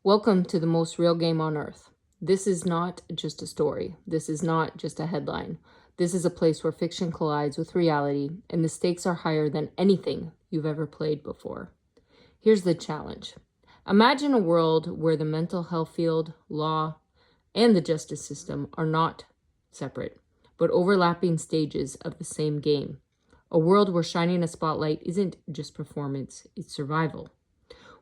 Welcome to the most real game on earth. This is not just a story. This is not just a headline. This is a place where fiction collides with reality, and the stakes are higher than anything you've ever played before. Here's the challenge. Imagine a world where the mental health field, law, and the justice system are not separate, but overlapping stages of the same game. A world where shining a spotlight isn't just performance, it's survival.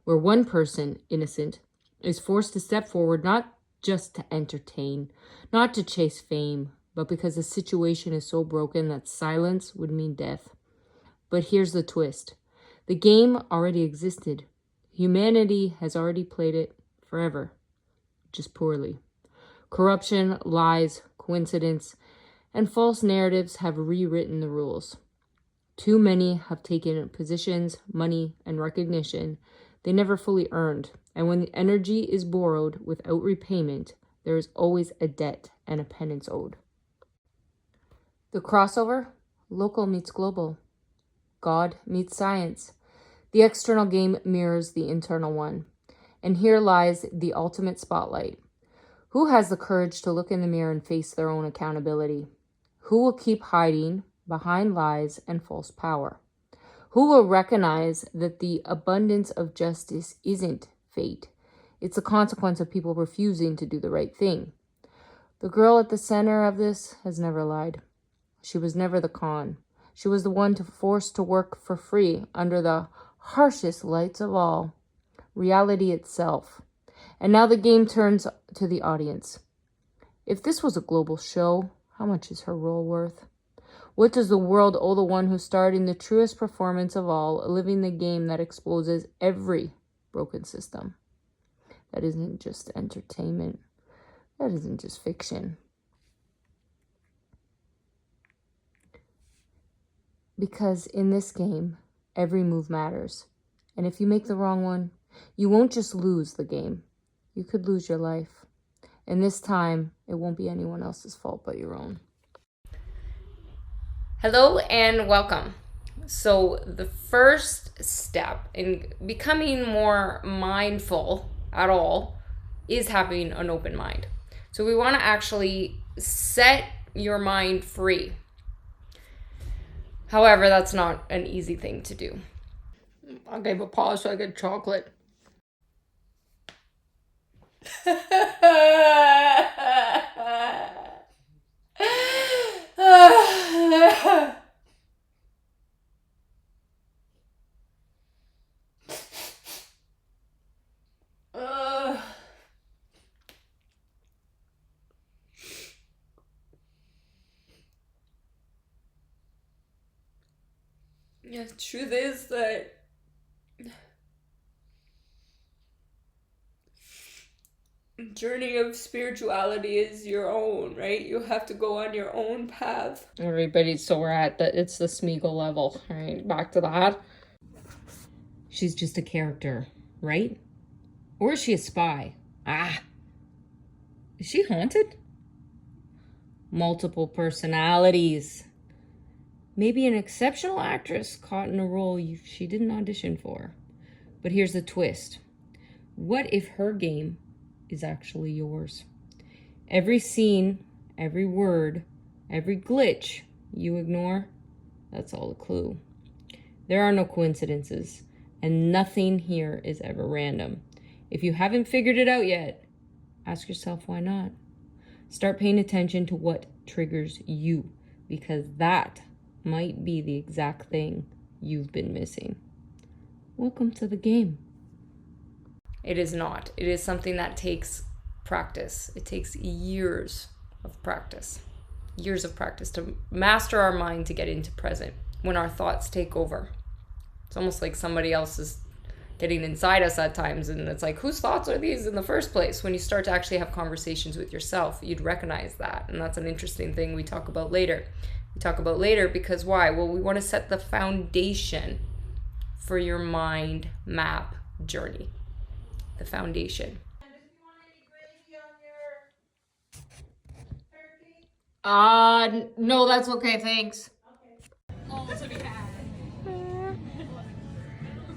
Where one person, innocent, is forced to step forward not just to entertain, not to chase fame, but because the situation is so broken that silence would mean death. But here's the twist. The game already existed. Humanity has already played it forever, just poorly. Corruption, lies, coincidence, and false narratives have rewritten the rules. Too many have taken positions, money, and recognition they never fully earned. And when the energy is borrowed without repayment, there is always a debt and a penance owed. The crossover? Local meets global. God meets science. The external game mirrors the internal one. And here lies the ultimate spotlight. Who has the courage to look in the mirror and face their own accountability? Who will keep hiding behind lies and false power? Who will recognize that the abundance of justice isn't fate? It's a consequence of people refusing to do the right thing. The girl at the center of this has never lied. She was never the con. She was the one forced to work for free under the harshest lights of all, reality itself. And now the game turns to the audience. If this was a global show, how much is her role worth? What does the world owe the one who starred in the truest performance of all, living the game that exposes every broken system? That isn't just entertainment. That isn't just fiction. Because in this game, every move matters. And if you make the wrong one, you won't just lose the game. You could lose your life. And this time, it won't be anyone else's fault but your own. Hello and welcome. So the first step in becoming more mindful at all is having an open mind. So we want to actually set your mind free. However, that's not an easy thing to do. I gave a pause so I get chocolate. Yeah, the truth is that journey of spirituality is your own, right? You have to go on your own path. Everybody, so we're at it's the Smeagol level, right? Back to that. She's just a character, right? Or is she a spy? Is she haunted? Multiple personalities. Maybe an exceptional actress caught in a role she didn't audition for. But here's the twist. What if her game is actually yours? Every scene, every word, every glitch you ignore, that's all a clue. There are no coincidences, and nothing here is ever random. If you haven't figured it out yet, ask yourself why not. Start paying attention to what triggers you, because that might be the exact thing you've been missing. Welcome to the game. It is not. It is something that takes practice. It takes years of practice. Years of practice to master our mind to get into present when our thoughts take over. It's almost like somebody else is getting inside us at times, and it's like, whose thoughts are these in the first place? When you start to actually have conversations with yourself, you'd recognize that. And that's an interesting thing we talk about later. We talk about later because why? Well, we want to set the foundation for your mind map journey. The foundation. And if you want any gravy on your turkey? No, that's okay, thanks. Okay. Oh, to be had.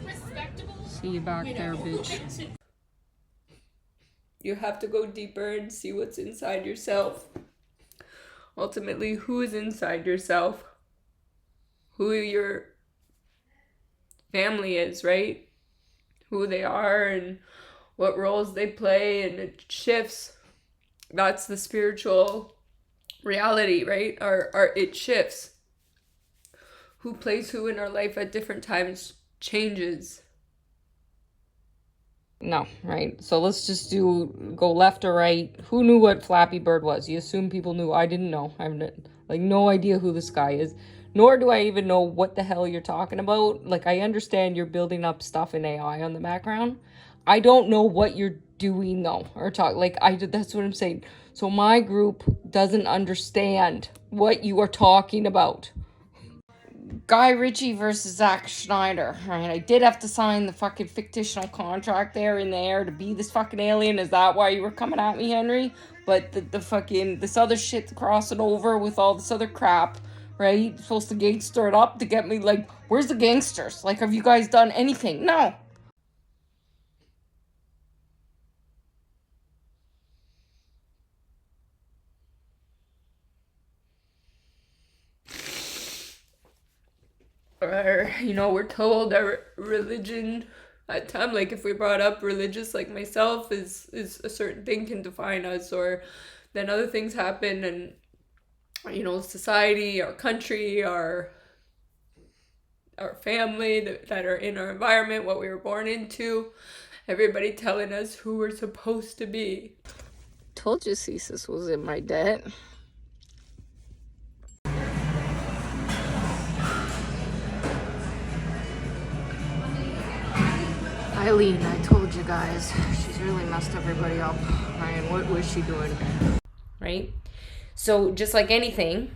Respectable. See you back there, bitch. You have to go deeper and see what's inside yourself. Ultimately, who is inside yourself? Who your family is, right? Who they are and what roles they play, and it shifts. That's the spiritual reality, right? Our it shifts. Who plays who in our life at different times changes. No, right? So let's just go left or right. Who knew what Flappy Bird was? You assume people knew. I didn't know. I have no idea who this guy is. Nor do I even know what the hell you're talking about. Like, I understand you're building up stuff in AI on the background. I don't know what you're doing though, or talk like that's what I'm saying. So my group doesn't understand what you are talking about. Guy Ritchie versus Zack Schneider. Right, I did have to sign the fucking fictional contract there in the air to be this fucking alien. Is that why you were coming at me, Henry? But the fucking this other shit crossing over with all this other crap, right? Supposed to gangster it up to get me like, where's the gangsters? Like, have you guys done anything? No. Or, we're told our religion at time, like if we brought up religious like myself is a certain thing can define us, or then other things happen, and society, our country, our family that are in our environment, what we were born into, everybody telling us who we're supposed to be. Told you Cesis was in my debt. Eileen, I told you guys, she's really messed everybody up. Ryan, what was she doing? Right? So just like anything,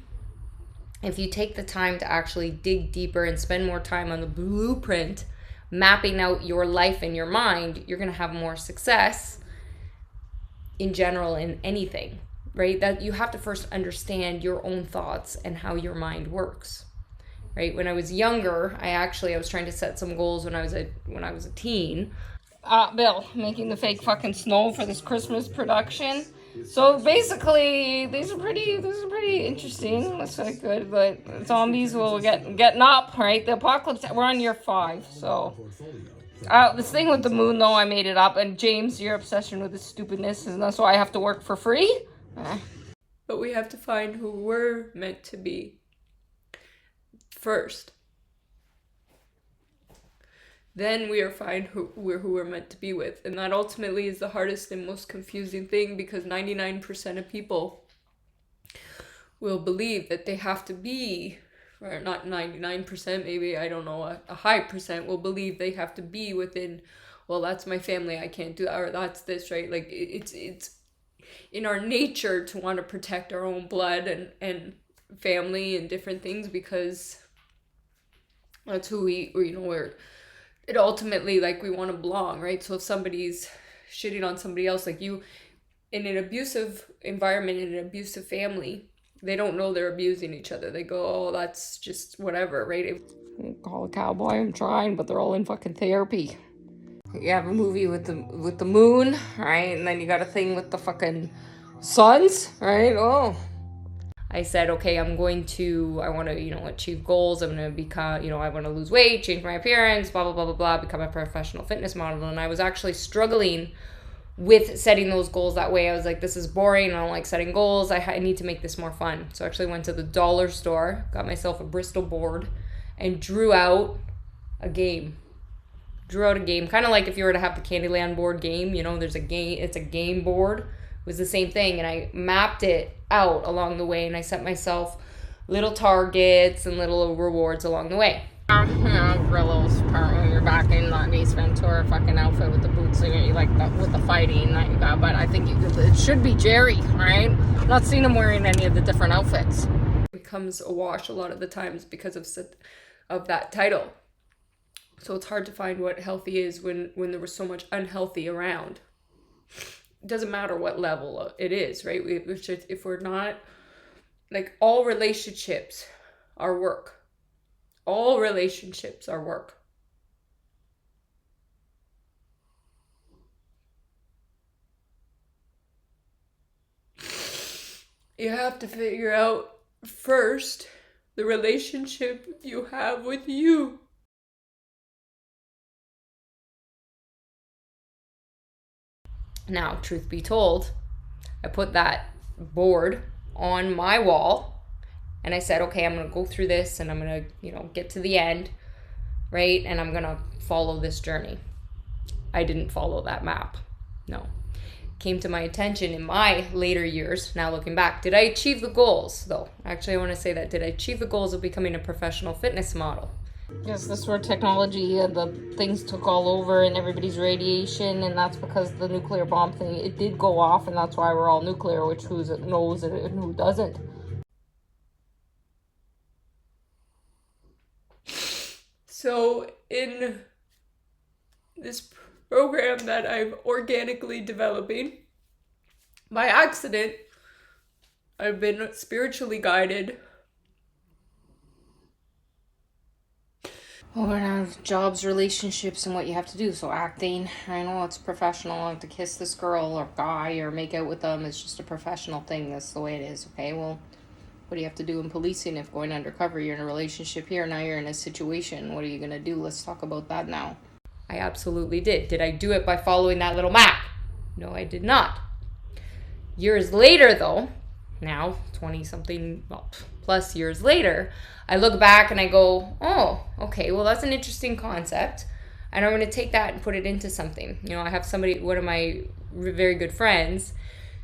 if you take the time to actually dig deeper and spend more time on the blueprint, mapping out your life and your mind, you're going to have more success in general in anything, right? That you have to first understand your own thoughts and how your mind works. Right? When I was younger, I was trying to set some goals when I was a teen. Bill, making the fake fucking snow for this Christmas production. So basically, these are pretty interesting. That's quite good, but zombies will getting up, right? The apocalypse. We're on year 5, so. This thing with the moon, though, I made it up. And James, your obsession with this stupidness, and that's why I have to work for free. But we have to find who we're meant to be first. Then we are find who we're meant to be with. And that ultimately is the hardest and most confusing thing, because 99% of people will believe that they have to be, or not 99%, maybe, I don't know, a high percent will believe they have to be within, well, that's my family, I can't do that, or that's this, right? Like, it's in our nature to want to protect our own blood and family and different things, because that's who we're, it ultimately, like, we want to belong, right? So if somebody's shitting on somebody else, like you, in an abusive environment, in an abusive family, they don't know they're abusing each other. They go, oh, that's just whatever, right? Call a cowboy, I'm trying, but they're all in fucking therapy. You have a movie with the moon, right? And then you got a thing with the fucking suns, right? Oh. I said, okay, I want to, achieve goals. I'm going to become, I want to lose weight, change my appearance, blah, blah, blah, blah, blah, become a professional fitness model. And I was actually struggling with setting those goals that way. I was like, this is boring. I don't like setting goals. I need to make this more fun. So I actually went to the dollar store, got myself a Bristol board, and drew out a game. Kind of like if you were to have the Candyland board game, there's a game, it's a game board. It was the same thing, and I mapped it out along the way, and I set myself little targets and little rewards along the way. Grillo's part when you're back in that Ace Ventura fucking outfit with the boots and you like with the fighting that you got, but I think it should be Jerry, right? I'm not seeing him wearing any of the different outfits. It becomes a wash a lot of the times because of that title. So it's hard to find what healthy is when there was so much unhealthy around. It doesn't matter what level it is, right? If we're not, like, all relationships are work. All relationships are work. You have to figure out first the relationship you have with you. Now, truth be told, I put that board on my wall and I said, okay, I'm going to go through this and I'm going to, get to the end, right? And I'm going to follow this journey. I didn't follow that map. No. Came to my attention in my later years, now looking back. Did I achieve the goals, though? Actually, I want to say that. Did I achieve the goals of becoming a professional fitness model? Yes, this is where technology and the things took all over and everybody's radiation, and that's because the nuclear bomb thing, it did go off, and that's why we're all nuclear, which who knows it and who doesn't. So, in this program that I'm organically developing, by accident, I've been spiritually guided. Well, we're gonna have jobs, relationships, and what you have to do. So acting, I know it's professional. I have to kiss this girl or guy or make out with them. It's just a professional thing. That's the way it is. Okay, well, what do you have to do in policing if going undercover? You're in a relationship here, now you're in a situation. What are you gonna do? Let's talk about that now. I absolutely did. Did I do it by following that little map? No, I did not. Years later, though, now 20 something plus years later, I look back and I go, oh, okay, well, that's an interesting concept. And I'm going to take that and put it into something. I have one of my very good friends.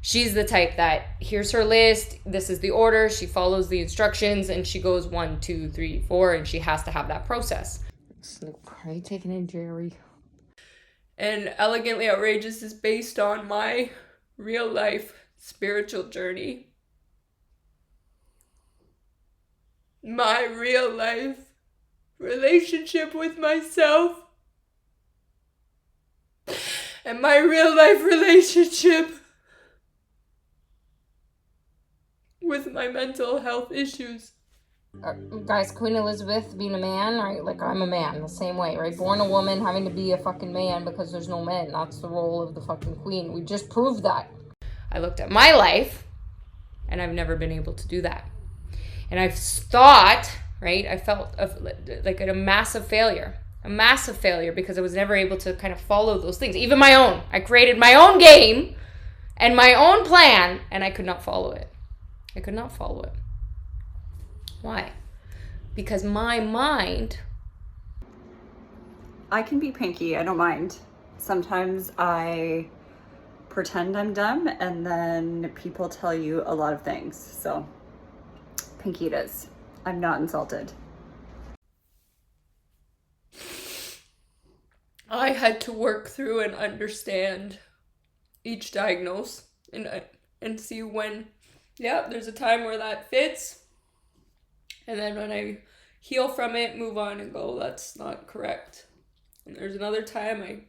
She's the type that here's her list. This is the order. She follows the instructions and she goes 1, 2, 3, 4, and she has to have that process. Snoop, are you taking in Jerry? And Elegantly Outrageous is based on my real life spiritual journey. My real life relationship with myself. And my real life relationship with my mental health issues. Guys, Queen Elizabeth being a man, right? Like, I'm a man the same way, right? Born a woman, having to be a fucking man because there's no men. That's the role of the fucking queen. We just proved that. I looked at my life and I've never been able to do that. And I've thought, right? I felt like a massive failure. A massive failure because I was never able to kind of follow those things. Even my own. I created my own game and my own plan and I could not follow it. I could not follow it. Why? Because my mind... I can be Pinky, I don't mind. Sometimes I pretend I'm dumb and then people tell you a lot of things. So, Pinky it is. I'm not insulted. I had to work through and understand each diagnose and see when, there's a time where that fits. And then when I heal from it, move on and go, that's not correct. And there's another time I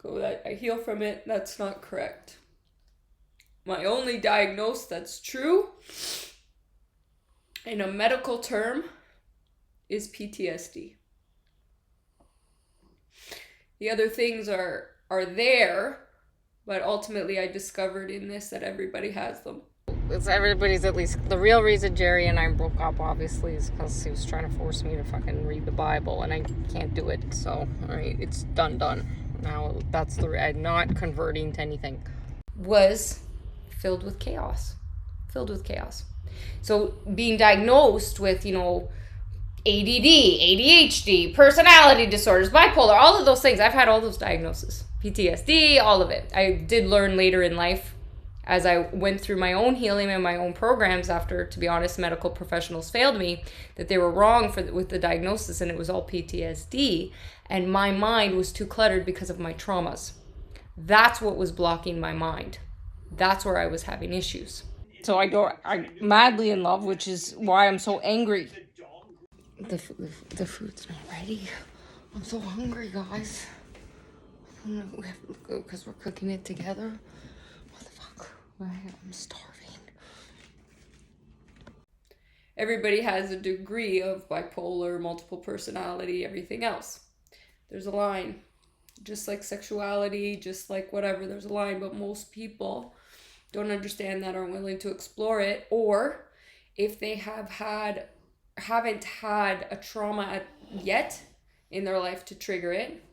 go that I heal from it, that's not correct. My only diagnose that's true in a medical term is PTSD. The other things are there, but ultimately I discovered in this that everybody has them. It's everybody's, at least the real reason Jerry and I broke up, obviously, is because he was trying to force me to fucking read the Bible, and I can't do it. So, all right, it's done. Now that's I'm not converting to anything. Was filled with chaos. So being diagnosed with, ADD, ADHD, personality disorders, bipolar, all of those things. I've had all those diagnoses. PTSD, all of it. I did learn later in life as I went through my own healing and my own programs after, to be honest, medical professionals failed me, that they were wrong with the diagnosis and it was all PTSD. And my mind was too cluttered because of my traumas. That's what was blocking my mind. That's where I was having issues. So I'm madly in love, which is why I'm so angry. The food's not ready. I'm so hungry, guys. We have to go because we're cooking it together. What the fuck? I'm starving. Everybody has a degree of bipolar, multiple personality, everything else. There's a line. Just like sexuality, just like whatever, there's a line. But most people don't understand that, aren't willing to explore it, or if they haven't had a trauma yet in their life to trigger it.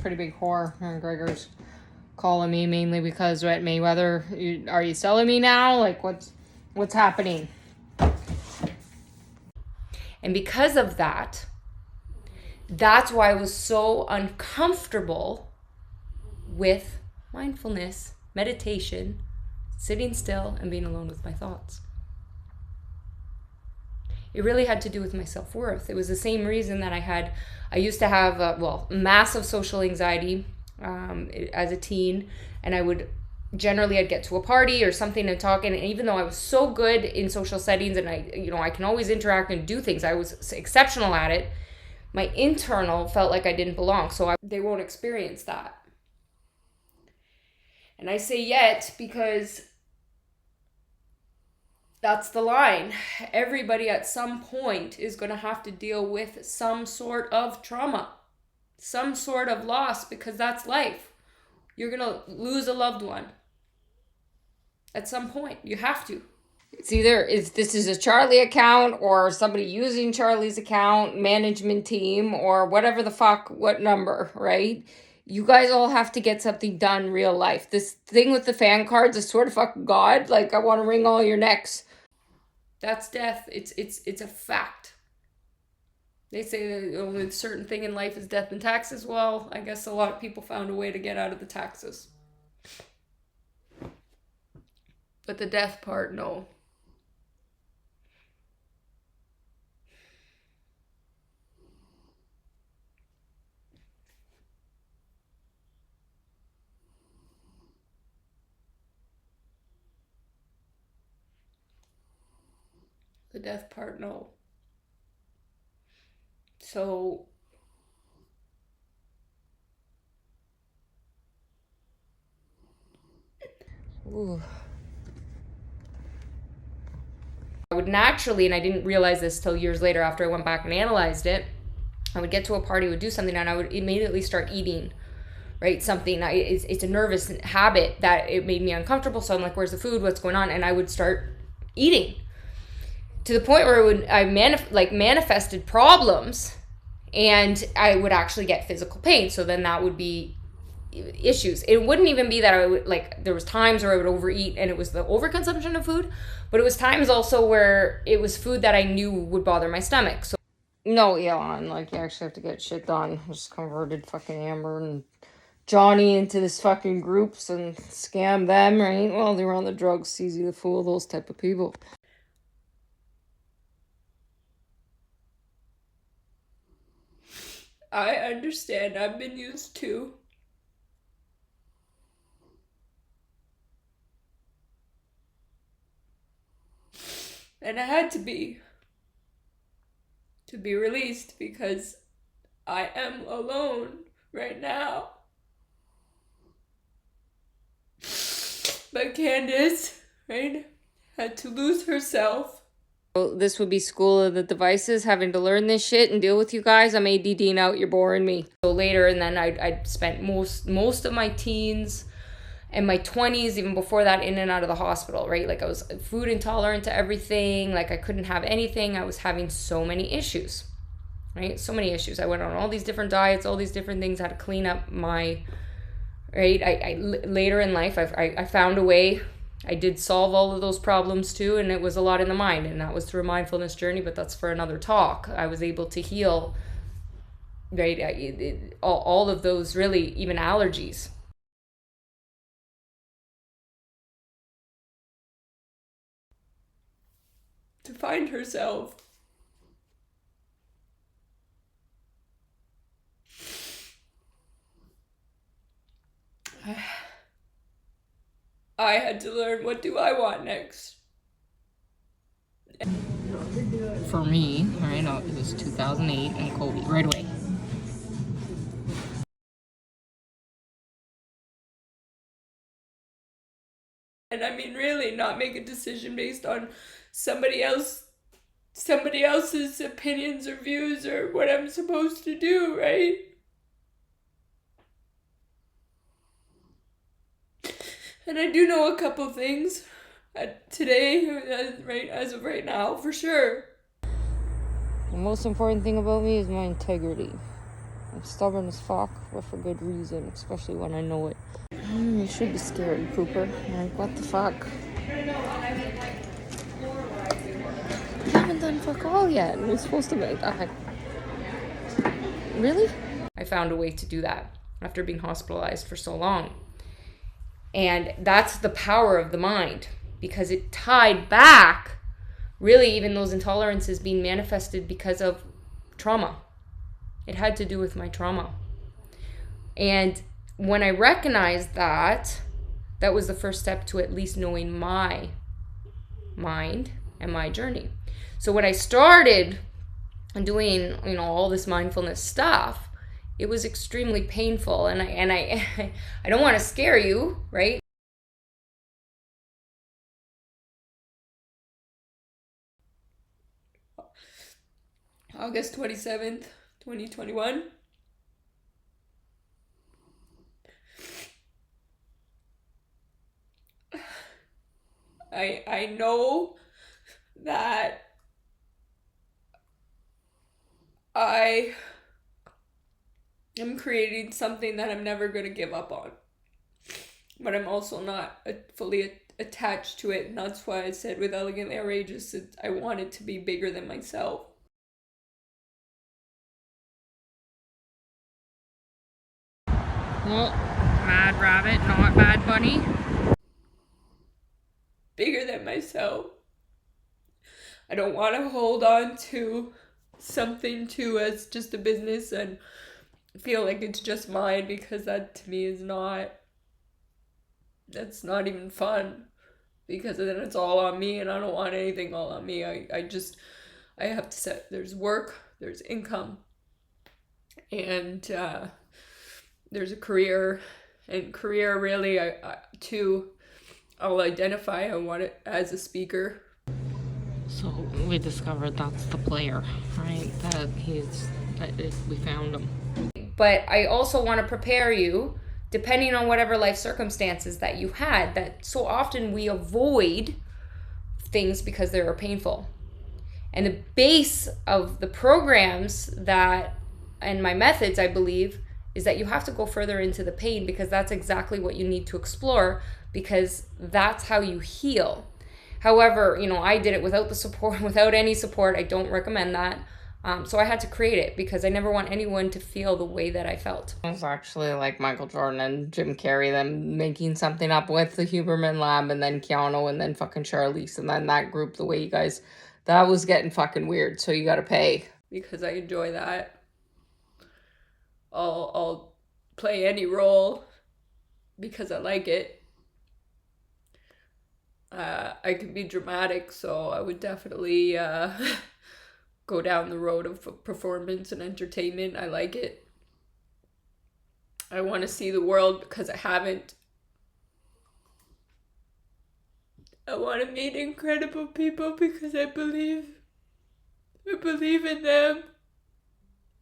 Pretty big whore. Gregor's calling me mainly because at Mayweather, are you selling me now? Like, what's happening? And because of that, that's why I was so uncomfortable with mindfulness, meditation, sitting still, and being alone with my thoughts. It really had to do with my self-worth. It was the same reason that I used to have, massive social anxiety as a teen, and I'd get to a party or something and talk, and even though I was so good in social settings and I can always interact and do things, I was exceptional at it, my internal felt like I didn't belong, so they won't experience that. And I say yet because that's the line. Everybody at some point is going to have to deal with some sort of trauma, some sort of loss, because that's life. You're going to lose a loved one. At some point, you have to. It's either this is a Charlie account or somebody using Charlie's account, management team, or whatever the fuck, what number, right? You guys all have to get something done real life. This thing with the fan cards is sort of fucking God. Like, I want to wring all your necks. That's death. It's a fact. They say that only a certain thing in life is death and taxes. Well, I guess a lot of people found a way to get out of the taxes. But the death part, no. The death part, no. So Ooh. I would naturally, and I didn't realize this till years later after I went back and analyzed it, I would get to a party, would do something, and I would immediately start eating, right? Something, it's a nervous habit that it made me uncomfortable. So I'm like, where's the food? What's going on? And I would start eating to the point where I manifested problems, and I would actually get physical pain. So then that would be issues. It wouldn't even be that I would, like, there was times where I would overeat and it was the overconsumption of food, but it was times also where it was food that I knew would bother my stomach. So No, Elon, like, you actually have to get shit done. I just converted fucking Amber and Johnny into this fucking groups and scam them, right? Well, they were on the drugs. It's easy to fool those type of people. I understand. I've been used too. And I had to be released because I am alone right now. But Candace, right, had to lose herself. This would be school of the devices, having to learn this shit and deal with you guys. I'm ADDing out. You're boring me. So later, and then I spent most of my teens and my 20s, even before that, in and out of the hospital, right? Like, I was food intolerant to everything. Like, I couldn't have anything. I was having so many issues, right? So many issues. I went on all these different diets, all these different things. I had to clean up my, right? Later in life, I found a way. I did solve all of those problems too, and it was a lot in the mind, and that was through a mindfulness journey, but that's for another talk. I was able to heal, right? All of those, really, even allergies. To find herself. I had to learn, what do I want next? For me, right, it was 2008 and Kobe, right away. And I mean, really, not make a decision based on somebody else's opinions or views or what I'm supposed to do, right? And I do know a couple things today, as of right now, for sure. The most important thing about me is my integrity. I'm stubborn as fuck, but for good reason, especially when I know it. You should be scared, Cooper. Like, what the fuck? You haven't done fuck all yet. We're supposed to make that. Really? I found a way to do that after being hospitalized for so long. And that's the power of the mind, because it tied back, really, even those intolerances being manifested because of trauma. It had to do with my trauma. And when I recognized that, that was the first step to at least knowing my mind and my journey. So when I started doing, all this mindfulness stuff, it was extremely painful. And I I don't want to scare you, right? August 27th, 2021. I know that I am creating something that I'm never going to give up on. But I'm also not fully attached to it. And that's why I said with Elegantly Outrageous, I want it to be bigger than myself. Well, Mad Rabbit, not Bad Bunny. Bigger than myself. I don't want to hold on to something as just a business and feel like it's just mine, because that to me is that's not even fun, because then it's all on me, and I don't want anything all on me. I have to set, there's work, there's income, and there's a career, and career really, I'll identify, I want it as a speaker. So we discovered that's the player, right? We found him. But I also want to prepare you, depending on whatever life circumstances that you had, that so often we avoid things because they are painful. And the base of the programs and my methods, I believe, is that you have to go further into the pain, because that's exactly what you need to explore, because that's how you heal. However, I did it without the support, without any support. I don't recommend that. So I had to create it, because I never want anyone to feel the way that I felt. It was actually like Michael Jordan and Jim Carrey, them making something up with the Huberman Lab, and then Keanu, and then fucking Charlize, and then that group, the way you guys, that was getting fucking weird. So you gotta pay. Because I enjoy that. I'll play any role because I like it. I can be dramatic, so I would definitely go down the road of performance and entertainment. I like it. I want to see the world because I haven't. I want to meet incredible people because I believe in them.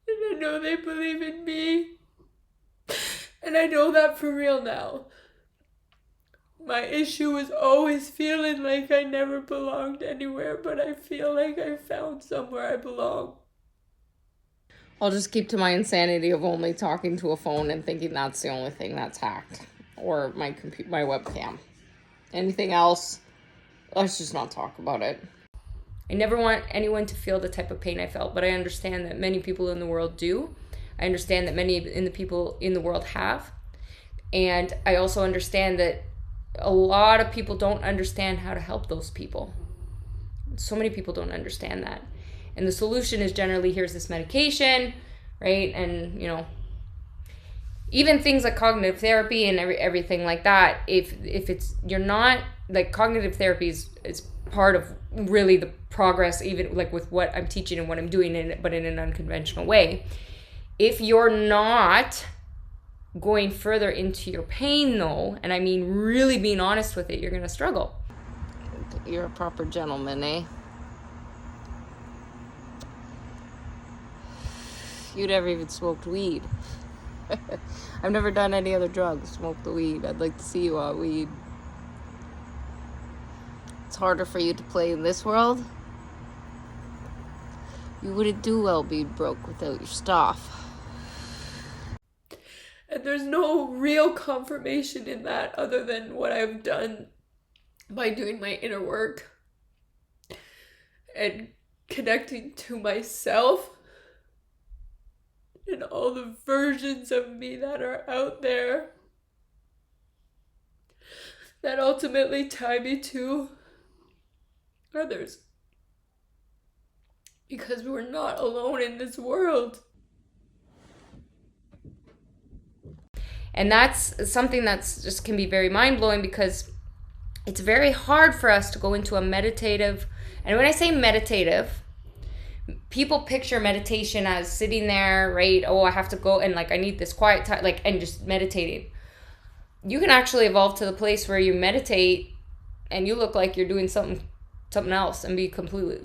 And I know they believe in me. And I know that for real now. My issue was always feeling like I never belonged anywhere, but I feel like I found somewhere I belong. I'll just keep to my insanity of only talking to a phone and thinking that's the only thing that's hacked, or my webcam. Anything else, let's just not talk about it. I never want anyone to feel the type of pain I felt, but I understand that many people in the world do. I understand that many in the people in the world have. And I also understand that a lot of people don't understand how to help those people. So many people don't understand that. And the solution is generally, here's this medication, right? And, even things like cognitive therapy and everything like that, if you're not, like, cognitive therapy is part of really the progress, even like with what I'm teaching and what I'm doing, but in an unconventional way. If you're not going further into your pain, though, and I mean really being honest with it, you're going to struggle. You're a proper gentleman, eh? You never even smoked weed. I've never done any other drugs. Smoked the weed. I'd like to see you on weed. it's harder for you to play in this world, you wouldn't do well being broke without your stuff. And there's no real confirmation in that other than what I've done by doing my inner work and connecting to myself and all the versions of me that are out there that ultimately tie me to others. Because we're not alone in this world. And that's something that's just can be very mind-blowing, because it's very hard for us to go into a meditative, and when I say meditative, people picture meditation as sitting there, right? Oh, I have to go and like I need this quiet time, like, and just meditating. You can actually evolve to the place where you meditate and you look like you're doing something else and be completely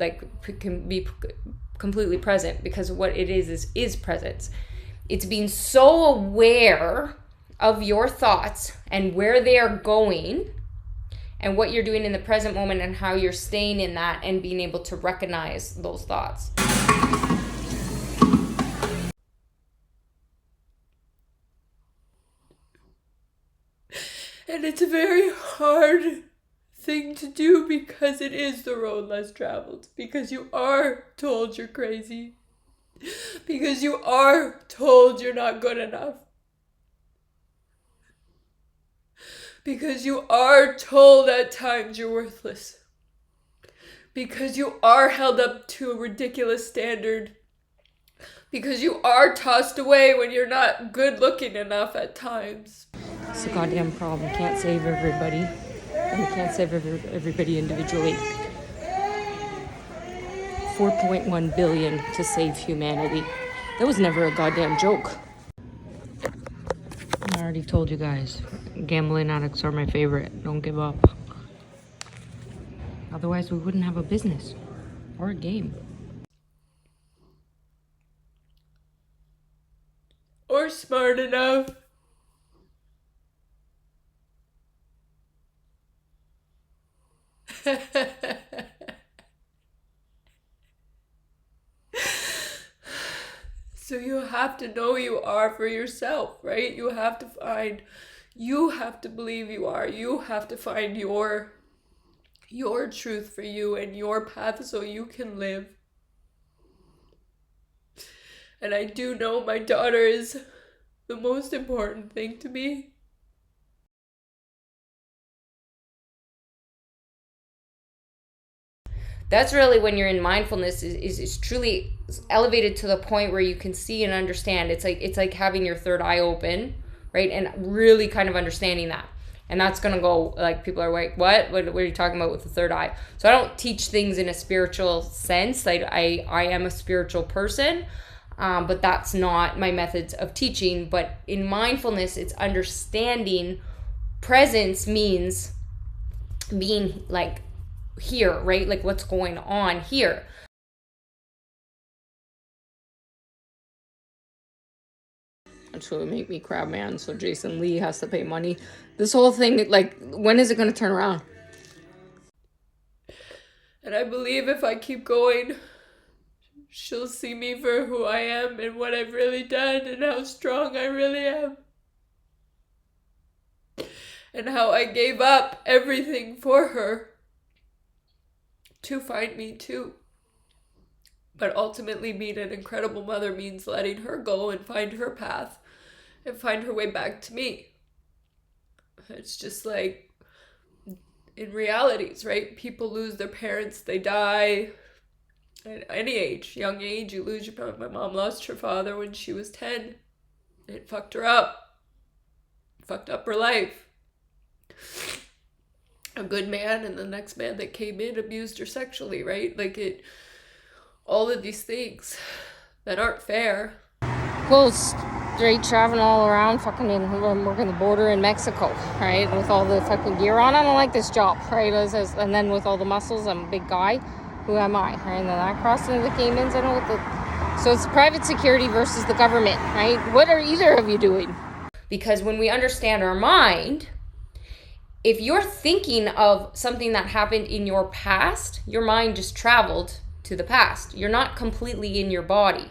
present, because what it is presence. It's being so aware of your thoughts and where they are going and what you're doing in the present moment and how you're staying in that and being able to recognize those thoughts. And it's a very hard thing to do because it is the road less traveled. Because you are told you're crazy. Because you are told you're not good enough. Because you are told at times you're worthless. Because you are held up to a ridiculous standard. Because you are tossed away when you're not good looking enough at times. It's a goddamn problem. Can't save everybody. And we can't save everybody individually. 4.1 billion to save humanity. That was never a goddamn joke. I already told you guys, gambling addicts are my favorite. Don't give up. Otherwise, we wouldn't have a business or a game. Or smart enough. So you have to know you are for yourself, right? You have to believe you are. You have to find your truth for you and your path so you can live. And I do know my daughter is the most important thing to me. That's really when you're in mindfulness is truly elevated to the point where you can see and understand. It's like having your third eye open, right? And really kind of understanding that. And that's going to go, like, people are like, what are you talking about with the third eye? So I don't teach things in a spiritual sense. I am a spiritual person, but that's not my methods of teaching. But in mindfulness, it's understanding. Presence means being like here, right? Like what's going on here. That's what would make me crab, man. So Jason Lee has to pay money. This whole thing, like, when is it going to turn around? And I believe if I keep going, she'll see me for who I am and what I've really done and how strong I really am. And how I gave up everything for her to find me too. But ultimately, being an incredible mother means letting her go and find her path and find her way back to me. It's just like in realities, right? People lose their parents, they die at any age, young age. You lose your parents. My mom lost her father when she was 10. It fucked her up. Fucked up her life. A good man, and the next man that came in abused her sexually, right? Like all of these things that aren't fair. Well, straight traveling all around, fucking working the border in Mexico, right? With all the fucking gear on. I don't like this job, right? And then with all the muscles, I'm a big guy. Who am I, right? And then I crossed into the Caymans. I know what so it's private security versus the government, right? What are either of you doing? Because when we understand our mind, if you're thinking of something that happened in your past, your mind just traveled to the past. You're not completely in your body.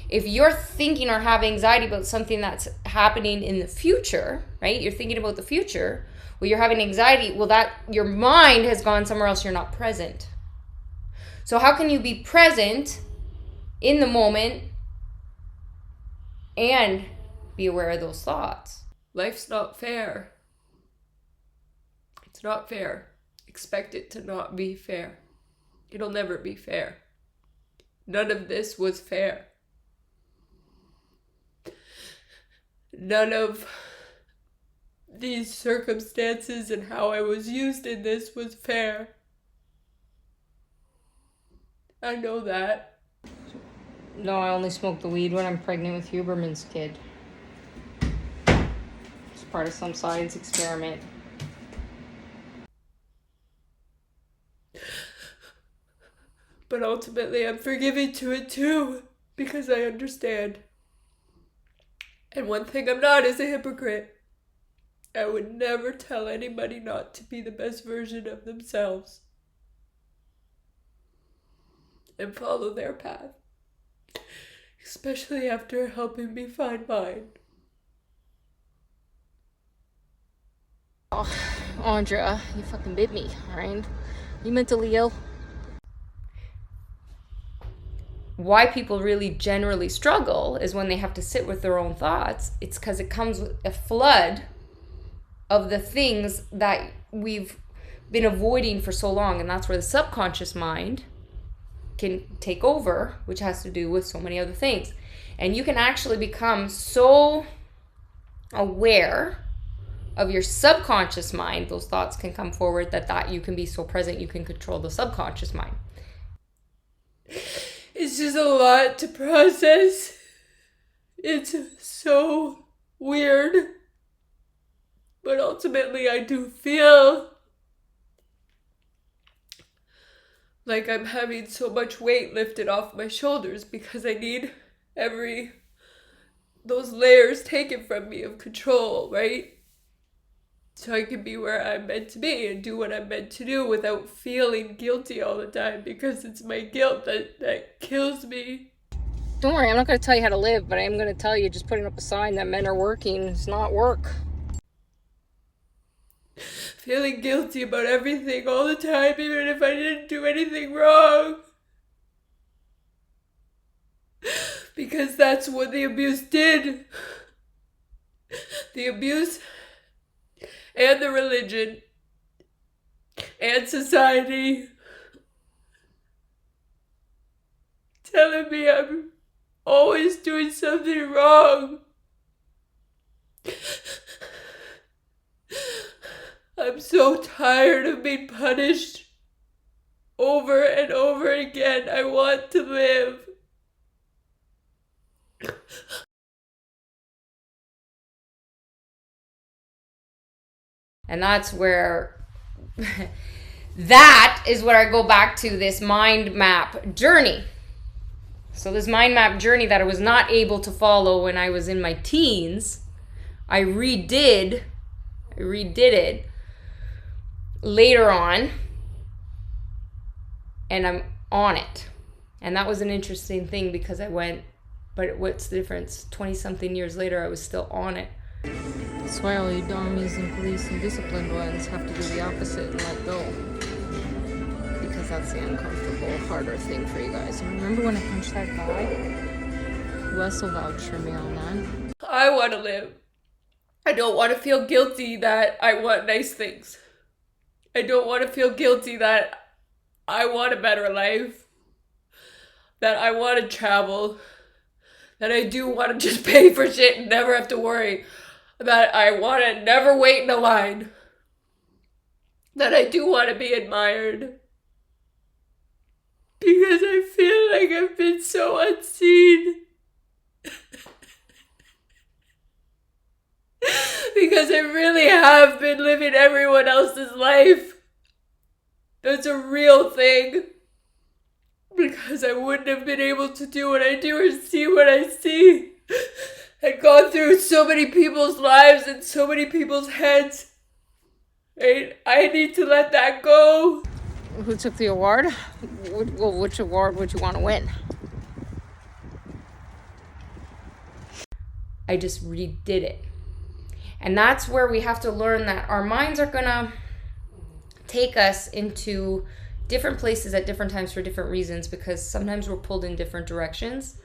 If you're thinking or have anxiety about something that's happening in the future, right? You're thinking about the future, well, you're having anxiety, well, that your mind has gone somewhere else, you're not present. So how can you be present in the moment and be aware of those thoughts? Life's not fair. It's not fair. Expect it to not be fair. It'll never be fair. None of this was fair. None of these circumstances and how I was used in this was fair. I know that. No, I only smoke the weed when I'm pregnant with Huberman's kid. It's part of some science experiment. But ultimately, I'm forgiving to it too, because I understand. And one thing I'm not is a hypocrite. I would never tell anybody not to be the best version of themselves and follow their path, especially after helping me find mine. Oh, Andrea, you fucking bit me, alright? You mentally ill? Why people really generally struggle is when they have to sit with their own thoughts. It's because it comes with a flood of the things that we've been avoiding for so long, and that's where the subconscious mind can take over, which has to do with so many other things. And you can actually become so aware of your subconscious mind, those thoughts can come forward, that you can be so present you can control the subconscious mind. It's just a lot to process. It's so weird. But ultimately, I do feel like I'm having so much weight lifted off my shoulders because I need those layers taken from me of control, right? So I can be where I'm meant to be and do what I'm meant to do without feeling guilty all the time, because it's my guilt that kills me. Don't worry, I'm not going to tell you how to live, but I am going to tell you just putting up a sign that men are working is not work. Feeling guilty about everything all the time, even if I didn't do anything wrong. Because that's what the abuse did. The abuse and the religion and society telling me I'm always doing something wrong. I'm so tired of being punished over and over again. I want to live. And that's where that is where I go back to this mind map journey. So this mind map journey that I was not able to follow when I was in my teens, I redid it later on, and I'm on it. And that was an interesting thing because I went, but what's the difference? 20 something years later, I was still on it. That's why all you dummies and police and disciplined ones have to do the opposite and let go. Because that's the uncomfortable, harder thing for you guys. And remember when I punched that guy? Who else will vouch for me on that? I want to live. I don't want to feel guilty that I want nice things. I don't want to feel guilty that I want a better life. That I want to travel. That I do want to just pay for shit and never have to worry. That I want to never wait in a line. That I do want to be admired. Because I feel like I've been so unseen. Because I really have been living everyone else's life. That's a real thing. Because I wouldn't have been able to do what I do or see what I see. I'd gone through so many people's lives and so many people's heads. Right? I need to let that go. Who took the award? Well, which award would you want to win? I just redid it. And that's where we have to learn that our minds are gonna take us into different places at different times for different reasons, because sometimes we're pulled in different directions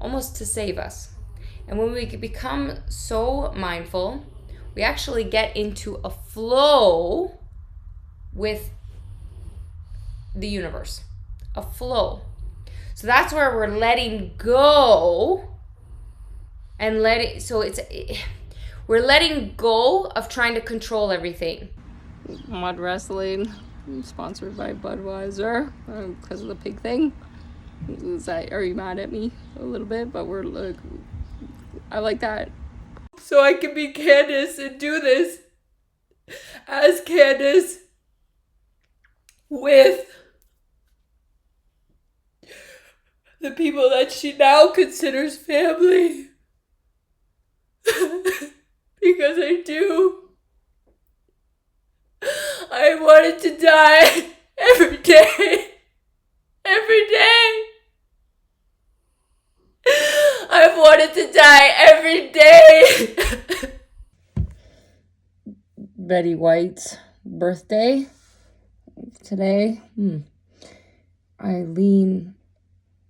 almost to save us. And when we become so mindful, we actually get into a flow with the universe, a flow. So that's where we're letting go and we're letting go of trying to control everything. Mud wrestling, sponsored by Budweiser, because of the pig thing. Are you mad at me a little bit? But we're like, I like that. So I can be Candace and do this as Candace with the people that she now considers family. Because I do. I wanted to die every day. Every day. I've wanted to die every day. Betty White's birthday today. Eileen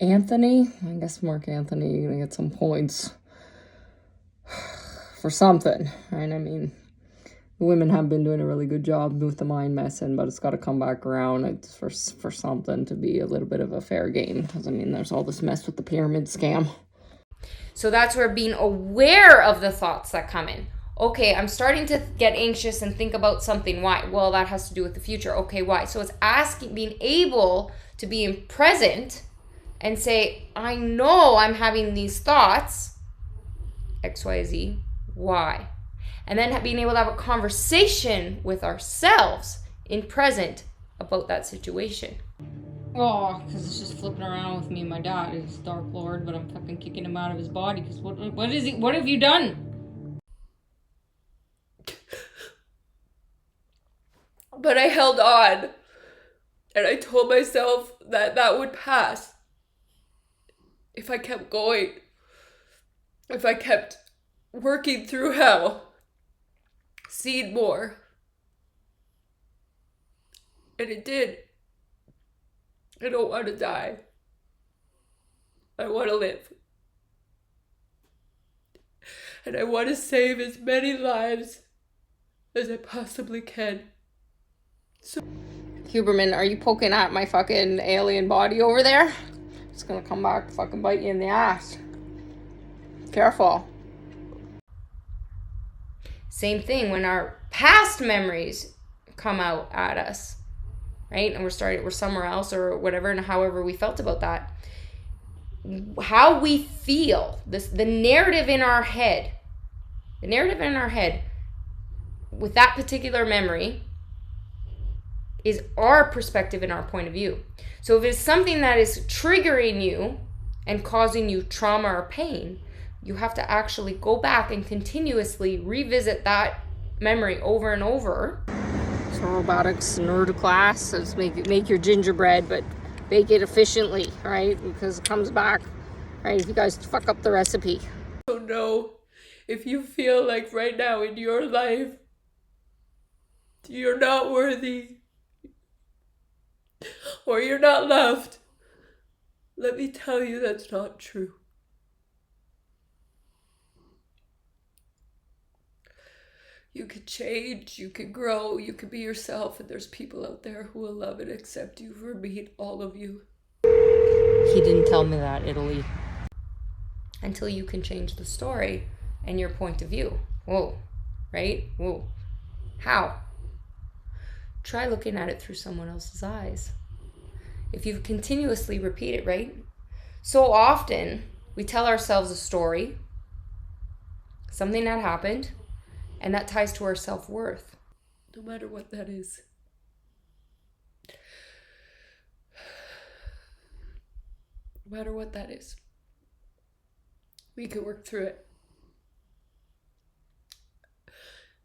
Anthony. I guess Mark Anthony, you're gonna get some points for something, right? I mean, the women have been doing a really good job with the mind messing, but it's got to come back around. It's for something to be a little bit of a fair game, because I mean, there's all this mess with the pyramid scam. So that's where being aware of the thoughts that come in. Okay, I'm starting to get anxious and think about something. Why? Well, that has to do with the future. Okay, why? So it's being able to be present and say, I know I'm having these thoughts, X, Y, Z, why? And then being able to have a conversation with ourselves in present about that situation. Oh, because it's just flipping around with me and my dad. He's Dark Lord, but I'm fucking kicking him out of his body. Because what is he? What have you done? But I held on. And I told myself that that would pass. If I kept going. If I kept working through hell. Seeing more. And it did. I don't want to die. I want to live. And I want to save as many lives as I possibly can. So, Huberman, are you poking at my fucking alien body over there? It's gonna come back fucking bite you in the ass. Careful. Same thing when our past memories come out at us, right? And we're somewhere else or whatever, and however we felt about that. How we feel, the narrative in our head with that particular memory is our perspective and our point of view. So if it's something that is triggering you and causing you trauma or pain, you have to actually go back and continuously revisit that memory over and over. So robotics nerd class, let's make your gingerbread, but bake it efficiently, right? Because it comes back, right? If you guys fuck up the recipe. so know if you feel like right now in your life you're not worthy or you're not loved, let me tell you that's not true. You could change, you could grow, you could be yourself, and there's people out there who will love and accept you for being all of you. He didn't tell me that, Italy. Until you can change the story and your point of view. Whoa, right? Whoa. How? Try looking at it through someone else's eyes. If you continuously repeat it, right? So often we tell ourselves a story, something that happened, and that ties to our self-worth. No matter what that is. No matter what that is. We can work through it.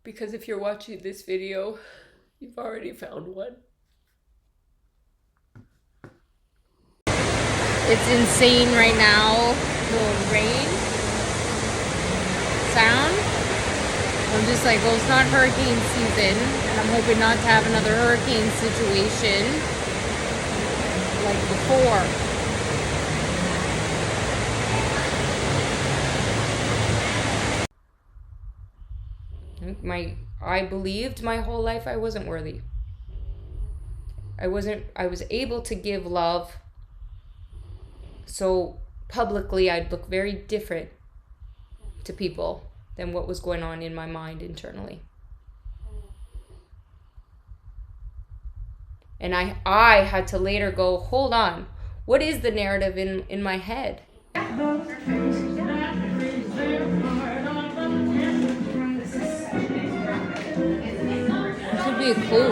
Because if you're watching this video You've already found one. It's insane right now, the rain sound. I'm just like, well, it's not hurricane season, and I'm hoping not to have another hurricane situation like before. I believed my whole life I wasn't worthy. I was able to give love, so publicly I'd look very different to people than what was going on in my mind internally. And I had to later go, hold on, what is the narrative in my head? Should be a clue.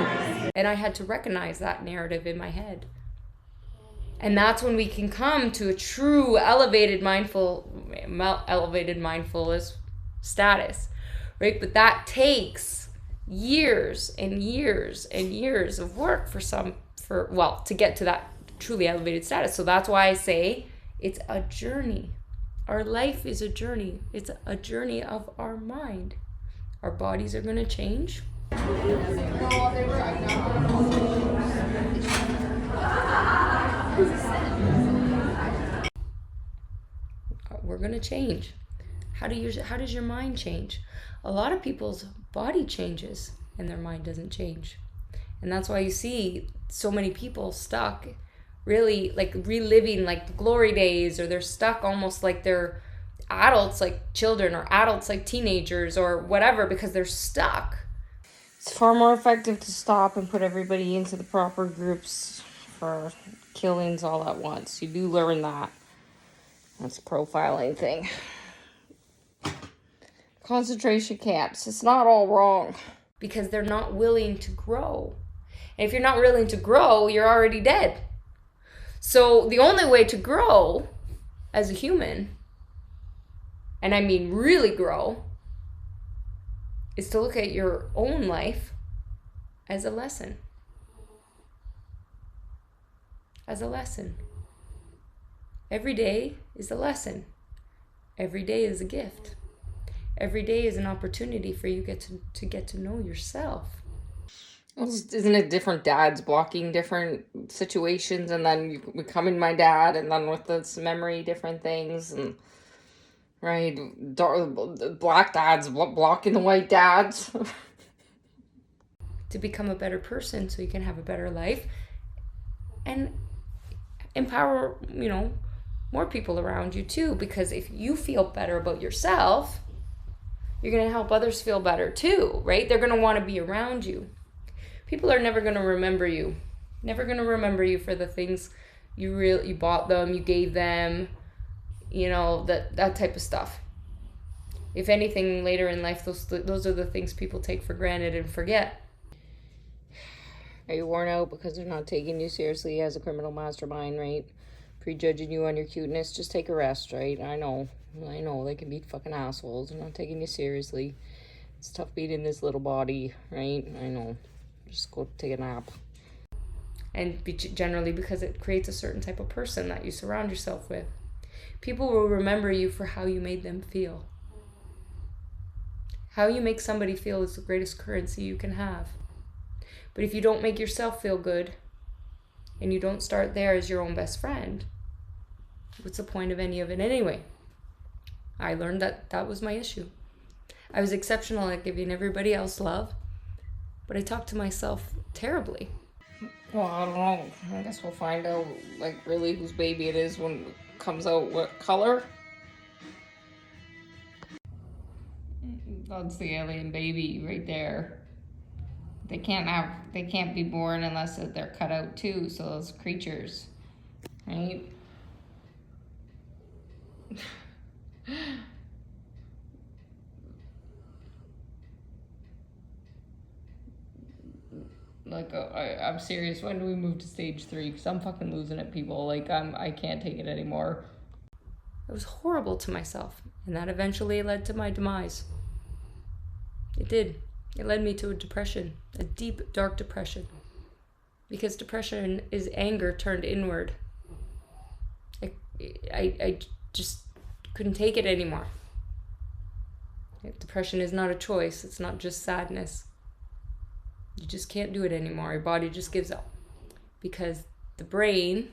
And I had to recognize that narrative in my head. And that's when we can come to a true elevated mindfulness status, right? But that takes years and years and years of work to get to that truly elevated status. So that's why I say it's a journey. Our life is a journey. It's a journey of our mind. Our bodies are going to change. We're going to change. How does your mind change? A lot of people's body changes and their mind doesn't change. And that's why you see so many people stuck really like reliving like the glory days, or they're stuck almost like they're adults like children, or adults like teenagers, or whatever, because they're stuck. It's far more effective to stop and put everybody into the proper groups for killings all at once. You do learn that. That's a profiling thing. Concentration camps. It's not all wrong. Because they're not willing to grow. And if you're not willing to grow, you're already dead. So the only way to grow as a human, and I mean really grow, is to look at your own life as a lesson. As a lesson. Every day is a lesson. Every day is a gift. Every day is an opportunity for you to get to know yourself. Well, isn't it different dads blocking different situations, and then you becoming my dad, and then with this memory, different things, and right, black dads blocking the white dads. To become a better person so you can have a better life and empower, more people around you too. Because if you feel better about yourself, you're going to help others feel better too, right? They're going to want to be around you. People are never going to remember you. Never going to remember you for the things you bought them, you gave them, that type of stuff. If anything, later in life, those are the things people take for granted and forget. Are you worn out because they're not taking you seriously as a criminal mastermind, right? Prejudging you on your cuteness? Just take a rest, right? I know, they can be fucking assholes. They're not taking you seriously. It's tough being this little body, right? I know. Just go take a nap. And generally because it creates a certain type of person that you surround yourself with. People will remember you for how you made them feel. How you make somebody feel is the greatest currency you can have. But if you don't make yourself feel good, and you don't start there as your own best friend, what's the point of any of it anyway? I learned that was my issue. I was exceptional at giving everybody else love, but I talked to myself terribly. Well, I don't know. I guess we'll find out, really whose baby it is when it comes out. What color? That's the alien baby right there. They can't be born unless they're cut out too, so those creatures, right? I'm serious. When do we move to stage 3? Because I'm fucking losing it, people. I can't take it anymore. I was horrible to myself, and that eventually led to my demise. It did. It led me to a depression, a deep, dark depression. Because depression is anger turned inward. I just couldn't take it anymore. Depression is not a choice. It's not just sadness. You just can't do it anymore. Your body just gives up. Because the brain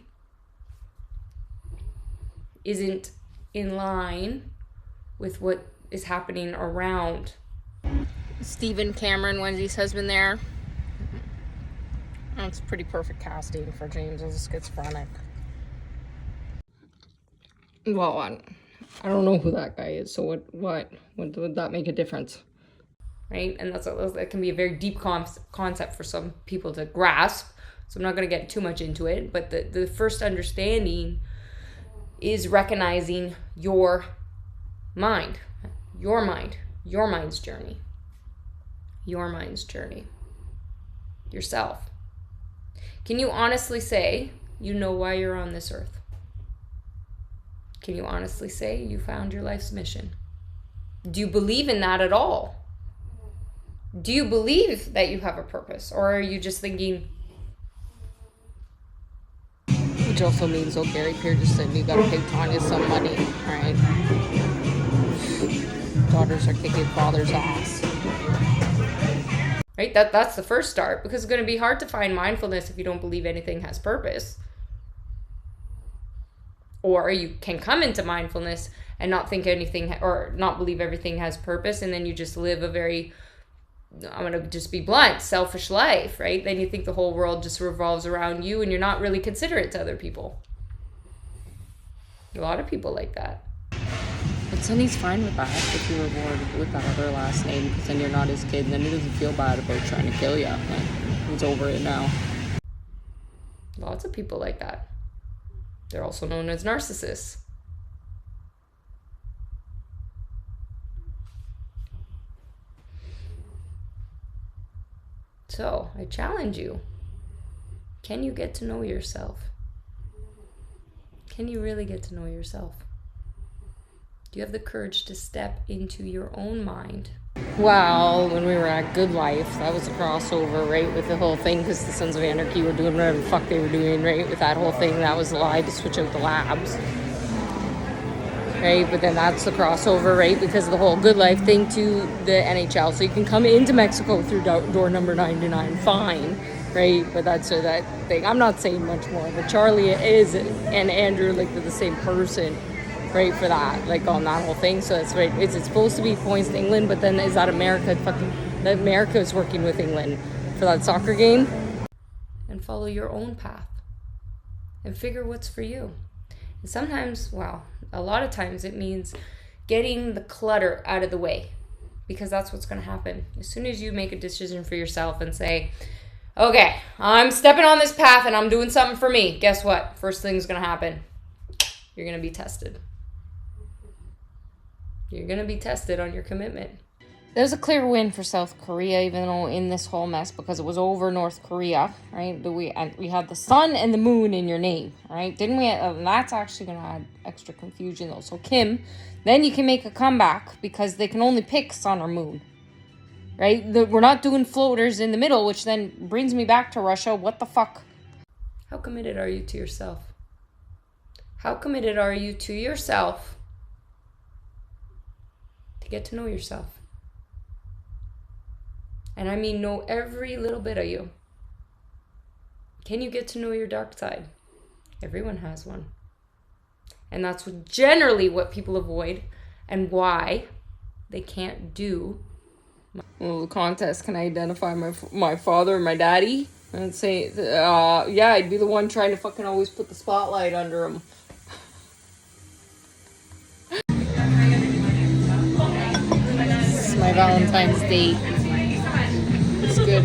isn't in line with what is happening around. Stephen Cameron, Wendy's husband there. That's pretty perfect casting for James as a schizophrenic. Well, I don't know who that guy is, so what would that make a difference? Right? And that can be a very deep concept for some people to grasp. So I'm not going to get too much into it. But the first understanding is recognizing your mind. Your mind. Your mind's journey. Your mind's journey. Yourself. Can you honestly say you know why you're on this earth? Can you honestly say you found your life's mission? Do you believe in that at all? Do you believe that you have a purpose? Or are you just thinking... Which also means, oh, Gary Peer just said you gotta pay Tanya some money, right? Daughters are kicking father's ass. Right? That's the first start, because it's going to be hard to find mindfulness if you don't believe anything has purpose. Or you can come into mindfulness and not think anything, or not believe everything has purpose, and then you just live a very, I'm going to just be blunt, selfish life, right? Then you think the whole world just revolves around you and you're not really considerate to other people. A lot of people like that. But Sunny's fine with that if you reward with that other last name, because then you're not his kid, and then he doesn't feel bad about trying to kill you. Like, he's over it now. Lots of people like that. They're also known as narcissists. So, I challenge you. Can you get to know yourself? Can you really get to know yourself? Do you have the courage to step into your own mind? Well, when we were at Good Life, that was a crossover, right, with the whole thing, because the Sons of Anarchy were doing whatever the fuck they were doing, right, with that whole thing. That was a lie to switch out the labs, right? But then that's the crossover, right, because of the whole Good Life thing to the NHL. So you can come into Mexico through door number 99, fine, right? But that's that thing. I'm not saying much more, but Charlie is and Andrew, like, they're the same person. Right, for that, like, on that whole thing. So that's right. Is it supposed to be points to England, but then is that America? America is working with England for that soccer game. And follow your own path and figure what's for you. And sometimes, well, a lot of times it means getting the clutter out of the way, because that's what's going to happen. As soon as you make a decision for yourself and say, okay, I'm stepping on this path and I'm doing something for me, guess what? First thing's going to happen. You're going to be tested. You're going to be tested on your commitment. There's a clear win for South Korea, even though in this whole mess, because it was over North Korea, right? We had the sun and the moon in your name, right? Didn't we? That's actually going to add extra confusion, though. So Kim, then you can make a comeback, because they can only pick sun or moon, right? We're not doing floaters in the middle, which then brings me back to Russia. What the fuck? How committed are you to yourself? How committed are you to yourself to get to know yourself? And I mean know every little bit of you. Can you get to know your dark side? Everyone has one. And that's generally what people avoid, and why they can't do. Well, the contest, can I identify my father and my daddy? And say, yeah, I'd be the one trying to fucking always put the spotlight under him. My Valentine's date. It's good.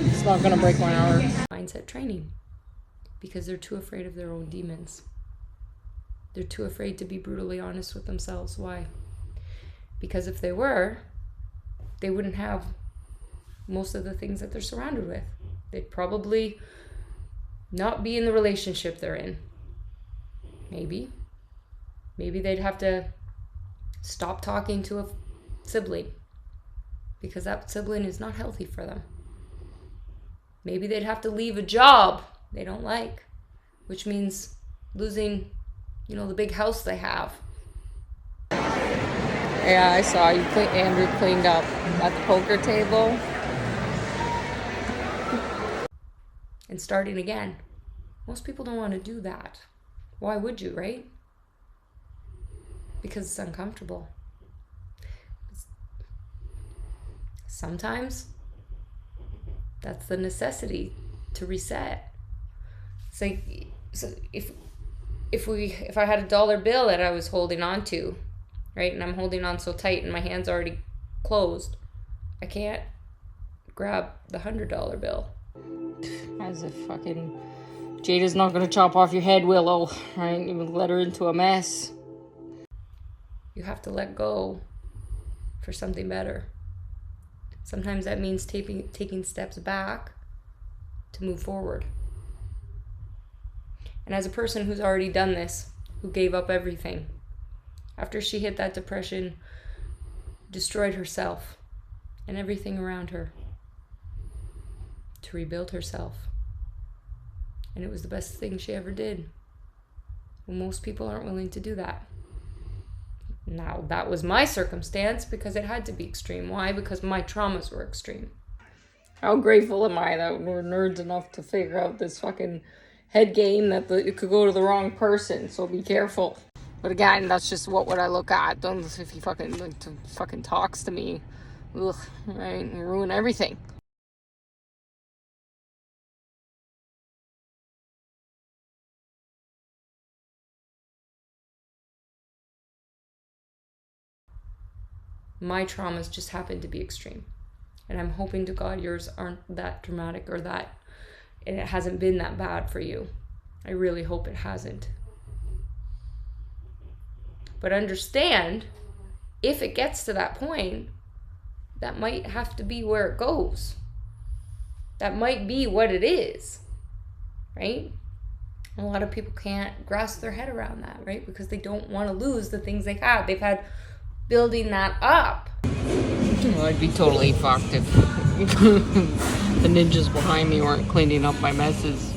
It's not gonna break my heart. Mindset training, because they're too afraid of their own demons. They're too afraid to be brutally honest with themselves. Why? Because if they were, they wouldn't have most of the things that they're surrounded with. They'd probably not be in the relationship they're in. Maybe they'd have to stop talking to a sibling because that sibling is not healthy for them. Maybe they'd have to leave a job they don't like, which means losing, the big house they have. Yeah, I saw you. Andrew cleaned up at the poker table. And starting again. Most people don't want to do that. Why would you, right? Because it's uncomfortable. Sometimes that's the necessity to reset. It's like, so if I had a dollar bill that I was holding on to, right, and I'm holding on so tight and my hand's already closed, I can't grab the $100 bill. As if fucking Jada's not gonna chop off your head, Willow. Right? Even let her into a mess. You have to let go for something better. Sometimes that means taking steps back to move forward. And as a person who's already done this, who gave up everything, after she hit that depression, destroyed herself and everything around her to rebuild herself. And it was the best thing she ever did. Well, most people aren't willing to do that. Now, that was my circumstance because it had to be extreme. Why? Because my traumas were extreme. How grateful am I that we're nerds enough to figure out this fucking head game that it could go to the wrong person, so be careful. But again, that's just what would I look at. Don't, if he fucking talks to me, ugh, right, and ruin everything. My traumas just happen to be extreme. And I'm hoping to God yours aren't that dramatic or that it hasn't been that bad for you. I really hope it hasn't. But understand, if it gets to that point, that might have to be where it goes. That might be what it is, right? A lot of people can't grasp their head around that, right? Because they don't want to lose the things they've had. They've had building that up. Well, I'd be totally fucked if the ninjas behind me weren't cleaning up my messes.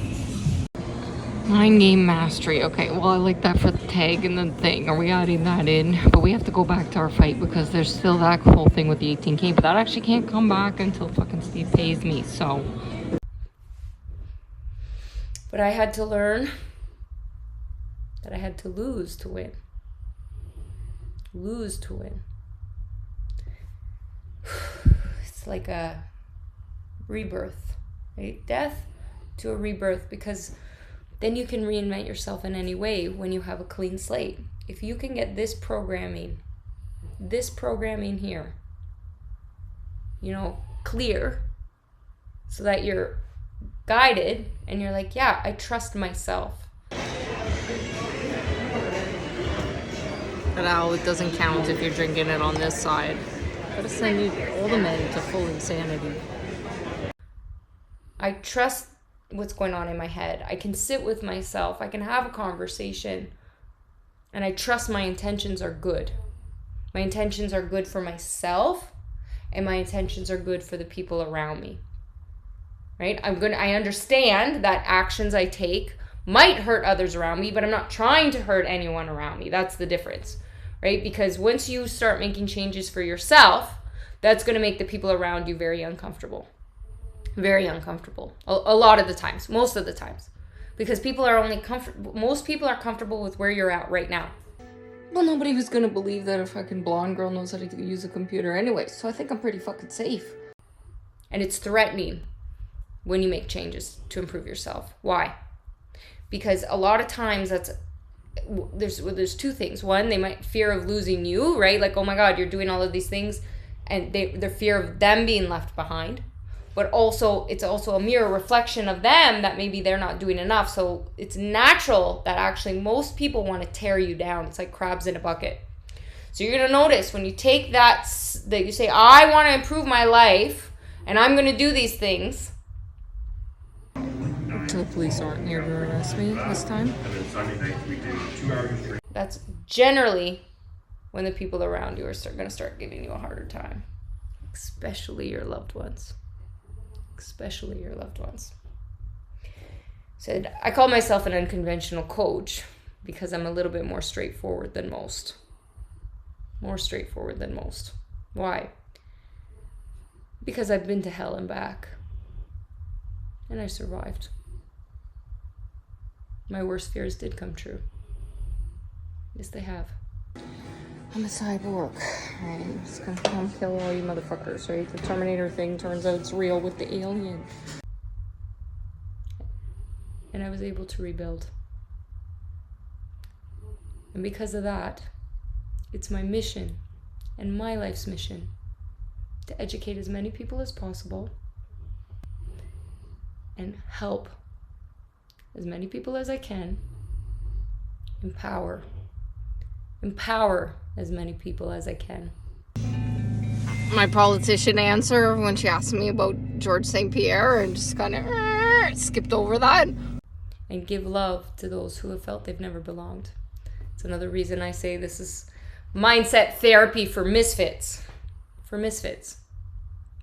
9 game mastery. Okay, well, I like that for the tag and the thing. Are we adding that in? But we have to go back to our fight because there's still that whole thing with the 18K, but that actually can't come back until fucking Steve pays me, so. But I had to learn that I had to lose to win. Lose to win. It's like a rebirth, right? Death to a rebirth, because then you can reinvent yourself in any way when you have a clean slate. If you can get this programming here, clear, so that you're guided and you're like, yeah, I trust myself. But now it doesn't count if you're drinking it on this side. Gotta send you all the men to full insanity. I trust what's going on in my head. I can sit with myself. I can have a conversation. And I trust my intentions are good. My intentions are good for myself, and my intentions are good for the people around me. Right? I understand that actions I take might hurt others around me, but I'm not trying to hurt anyone around me. That's the difference. Right? Because once you start making changes for yourself, that's going to make the people around you very uncomfortable. Very uncomfortable. A lot of the times. Most of the times. Because people are only comfortable. Most people are comfortable with where you're at right now. Well, nobody was going to believe that a fucking blonde girl knows how to use a computer anyway, so I think I'm pretty fucking safe. And it's threatening when you make changes to improve yourself. Why? Because a lot of times there's two things. One, they might fear of losing you, right? Like, oh my God, you're doing all of these things, and their fear of them being left behind. But also, it's also a mirror reflection of them that maybe they're not doing enough. So it's natural that actually most people want to tear you down. It's like crabs in a bucket. So you're going to notice when you take that you say, I want to improve my life, and I'm going to do these things. The police aren't here to arrest me this time. That's generally when the people around you are going to start giving you a harder time. especially your loved ones. Especially your loved ones. Said, I call myself an unconventional coach because I'm a little bit more straightforward than most. More straightforward than most. Why? Because I've been to hell and back. And I survived. My worst fears did come true. Yes, they have. I'm a cyborg, right? I'm just gonna come kill all you motherfuckers, right? The Terminator thing turns out it's real with the alien. And I was able to rebuild. And because of that, it's my mission and my life's mission to educate as many people as possible and help as many people as I can, empower as many people as I can. My politician answer when she asked me about George St. Pierre and just kind of skipped over that. And give love to those who have felt they've never belonged. It's another reason I say this is mindset therapy for misfits. For misfits.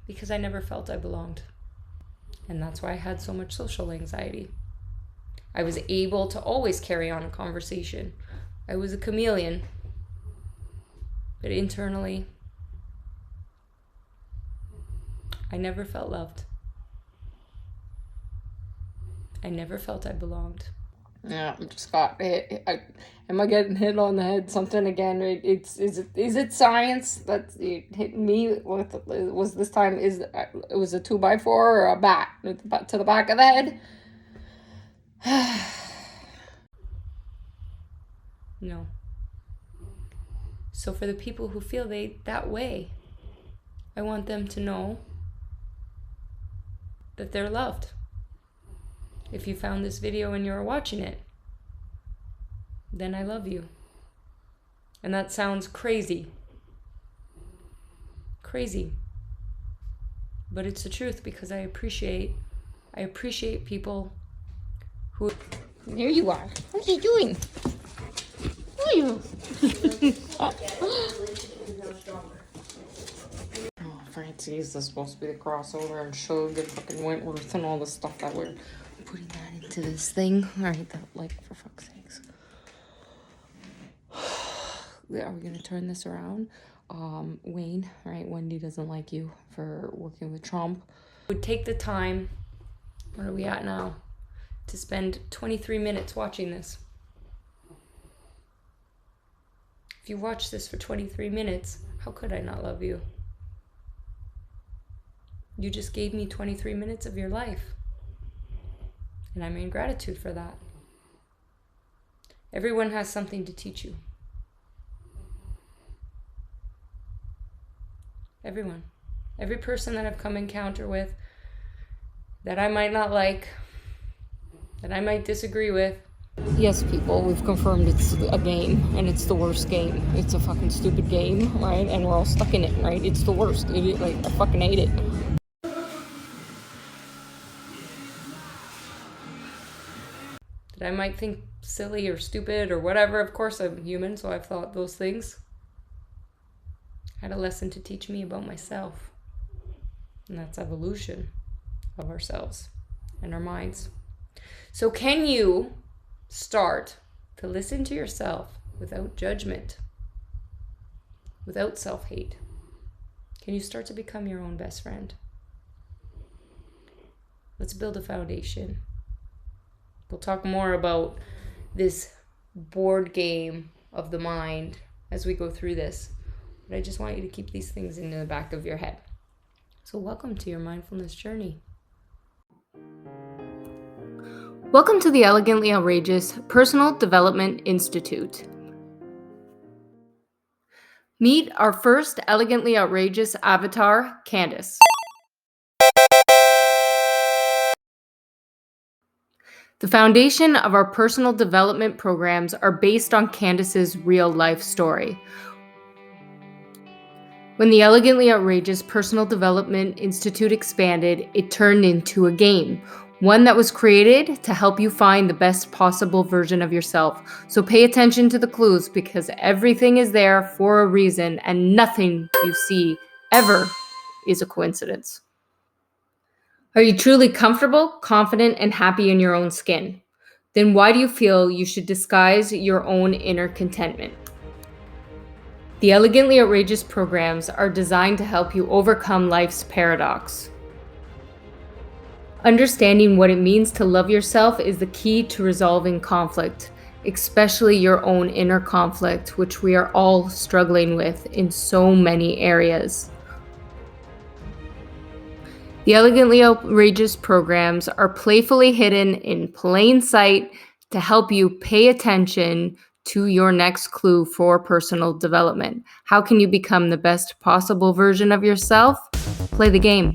Because I never felt I belonged. And that's why I had so much social anxiety. I was able to always carry on a conversation. I was a chameleon. But internally, I never felt loved. I never felt I belonged. Yeah, I just got hit. Am I getting hit on the head? Something again? Is it science that it hit me with? Was this time it was a 2x4 or a bat to the back of the head? No. So for the people who feel that way, I want them to know that they're loved. If you found this video and you're watching it, then I love you. And that sounds crazy. Crazy. But it's the truth because I appreciate people who... There you are. What are you doing? What are you? Oh, Francie, is this supposed to be the crossover and Shug and fucking Wentworth and all the stuff that we're putting that into this thing? Alright, for fuck's sakes. Are we gonna turn this around? Wayne, right? Wendy doesn't like you for working with Trump. Would take the time, where are we at now, to spend 23 minutes watching this. If you watch this for 23 minutes, how could I not love you? You just gave me 23 minutes of your life. And I'm in gratitude for that. Everyone has something to teach you. Everyone. Every person that I've come encounter with, that I might not like, that I might disagree with. Yes, people, we've confirmed it's a game, and it's the worst game. It's a fucking stupid game, right? And we're all stuck in it, right? It's the worst. I fucking hate it. That I might think silly or stupid or whatever. Of course, I'm human, so I've thought those things. I had a lesson to teach me about myself. And that's evolution of ourselves and our minds. So can you start to listen to yourself without judgment, without self-hate? Can you start to become your own best friend? Let's build a foundation. We'll talk more about this board game of the mind as we go through this. But I just want you to keep these things in the back of your head. So welcome to your mindfulness journey. Welcome to the Elegantly Outrageous Personal Development Institute. Meet our first elegantly outrageous avatar, Candace. The foundation of our personal development programs are based on Candace's real life story. When the Elegantly Outrageous Personal Development Institute expanded, it turned into a game, one that was created to help you find the best possible version of yourself. So pay attention to the clues because everything is there for a reason and nothing you see ever is a coincidence. Are you truly comfortable, confident, and happy in your own skin? Then why do you feel you should disguise your own inner contentment? The Elegantly Outrageous programs are designed to help you overcome life's paradox. Understanding what it means to love yourself is the key to resolving conflict, especially your own inner conflict, which we are all struggling with in so many areas. The Elegantly Outrageous programs are playfully hidden in plain sight to help you pay attention to your next clue for personal development. How can you become the best possible version of yourself? Play the game.